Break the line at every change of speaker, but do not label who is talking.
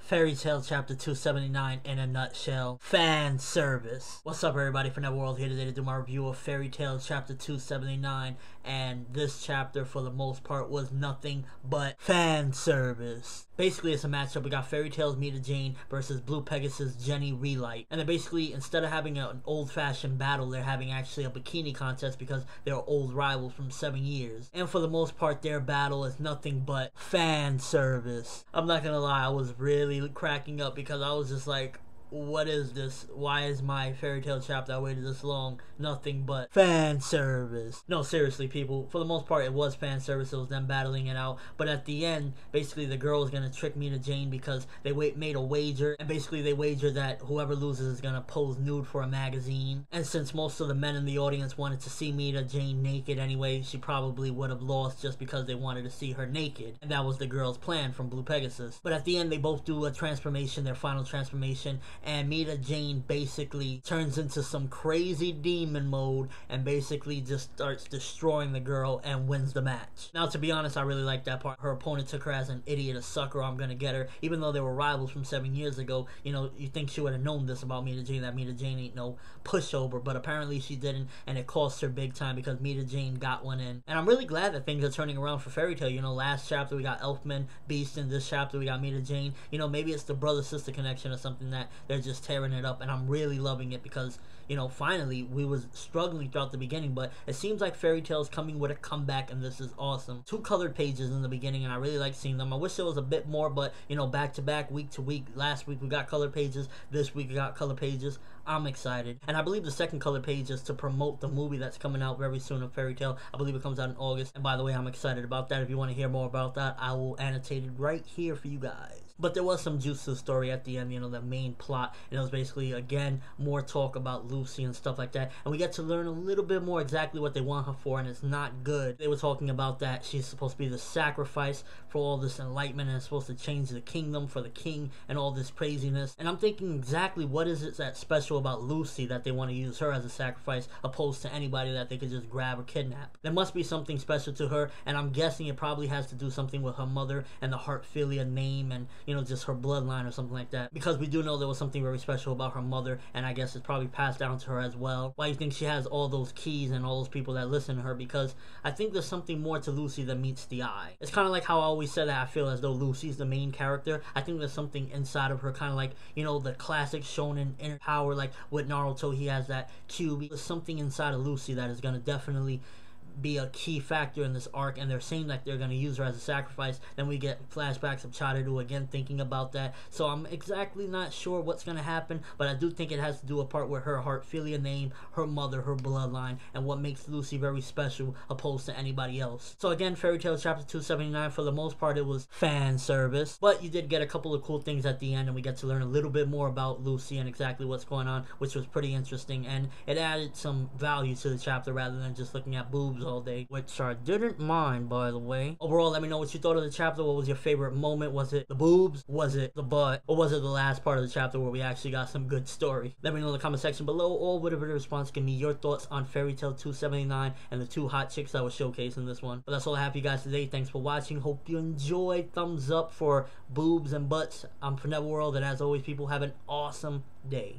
Fairy Tail Chapter 279 in a nutshell. Fan service. What's up, everybody? ForneverWorld here today to do my review of Fairy Tail Chapter 279, and this chapter, for the most part, was nothing but fan service. Basically, it's a matchup. We got Fairy Tail's Mirajane versus Blue Pegasus' Jenny Relight. And then basically, instead of having an old-fashioned battle, they're having actually a bikini contest because they're old rivals from 7 years. And for the most part, their battle is nothing but fan service. I'm not gonna lie, I was really cracking up because I was just like, what is this? Why is my Fairy Tail chapter I waited this long nothing but fan service? No, seriously, people, for the most part it was fan service. It was them battling it out, but at the end, basically the girl is gonna trick Mirajane because they made a wager, and basically they wager that whoever loses is gonna pose nude for a magazine. And since most of the men in the audience wanted to see Mirajane naked anyway, she probably would have lost just because they wanted to see her naked, and that was the girl's plan from Blue Pegasus. But at the end, they both do a transformation, their final transformation, and Mirajane basically turns into some crazy demon mode and basically just starts destroying the girl and wins the match. Now, to be honest, I really like that part. Her opponent took her as an idiot, a sucker, I'm gonna get her. Even though they were rivals from 7 years ago, you know, you think she would have known this about Mirajane, that Mirajane ain't no pushover, but apparently she didn't, and it cost her big time because Mirajane got one in. And I'm really glad that things are turning around for Fairy Tail. You know, last chapter we got Elfman, Beast, in this chapter we got Mirajane. You know, maybe it's the brother-sister connection or something that they're just tearing it up, and I'm really loving it because, you know, finally we was struggling throughout the beginning, but it seems like Fairy Tail's coming with a comeback, and this is awesome. 2 colored pages in the beginning, and I really like seeing them. I wish there was a bit more, but you know, back to back, week to week. Last week we got colored pages, this week we got colored pages. I'm excited, and I believe the second colored page is to promote the movie that's coming out very soon of Fairy Tail. I believe it comes out in August, and by the way, I'm excited about that. If you want to hear more about that, I will annotate it right here for you guys. But there was some juice to the story at the end, you know, the main plot, and it was basically, again, more talk about Lucy and stuff like that, and we get to learn a little bit more exactly what they want her for, and it's not good. They were talking about that she's supposed to be the sacrifice for all this enlightenment, and it's supposed to change the kingdom for the king, and all this craziness, and I'm thinking exactly what is it that's special about Lucy that they want to use her as a sacrifice opposed to anybody that they could just grab or kidnap. There must be something special to her, and I'm guessing it probably has to do something with her mother and the Heartfilia name, and you know, just her bloodline or something like that, because we do know there was something very special about her mother, and I guess it's probably passed down to her as well. Why do you think she has all those keys and all those people that listen to her? Because I think there's something more to Lucy than meets the eye. It's kind of like how I always said that I feel as though Lucy's the main character. I think there's something inside of her, kind of like, you know, the classic shonen inner power, like with Naruto, he has that cube. There's something inside of Lucy that is going to definitely be a key factor in this arc, and they're saying that they're going to use her as a sacrifice. Then we get flashbacks of Chadaru again thinking about that, so I'm exactly not sure what's going to happen, but I do think it has to do a part with her Heartfilia name, her mother, her bloodline, and what makes Lucy very special opposed to anybody else. So again, Fairy Tail Chapter 279, for the most part it was fan service, but you did get a couple of cool things at the end, and we get to learn a little bit more about Lucy and exactly what's going on, which was pretty interesting, and it added some value to the chapter rather than just looking at boobs all day, which I didn't mind, by the way. Overall, let me know what you thought of the chapter. What was your favorite moment? Was it the boobs? Was it the butt? Or was it the last part of the chapter where we actually got some good story? Let me know in the comment section below, or whatever the response. Give me your thoughts on Fairy Tail 279 and the 2 hot chicks that were showcased in this one. But that's all I have for you guys today. Thanks for watching. Hope you enjoyed. Thumbs up for boobs and butts. I'm ForneverWorld, and as always, people, have an awesome day.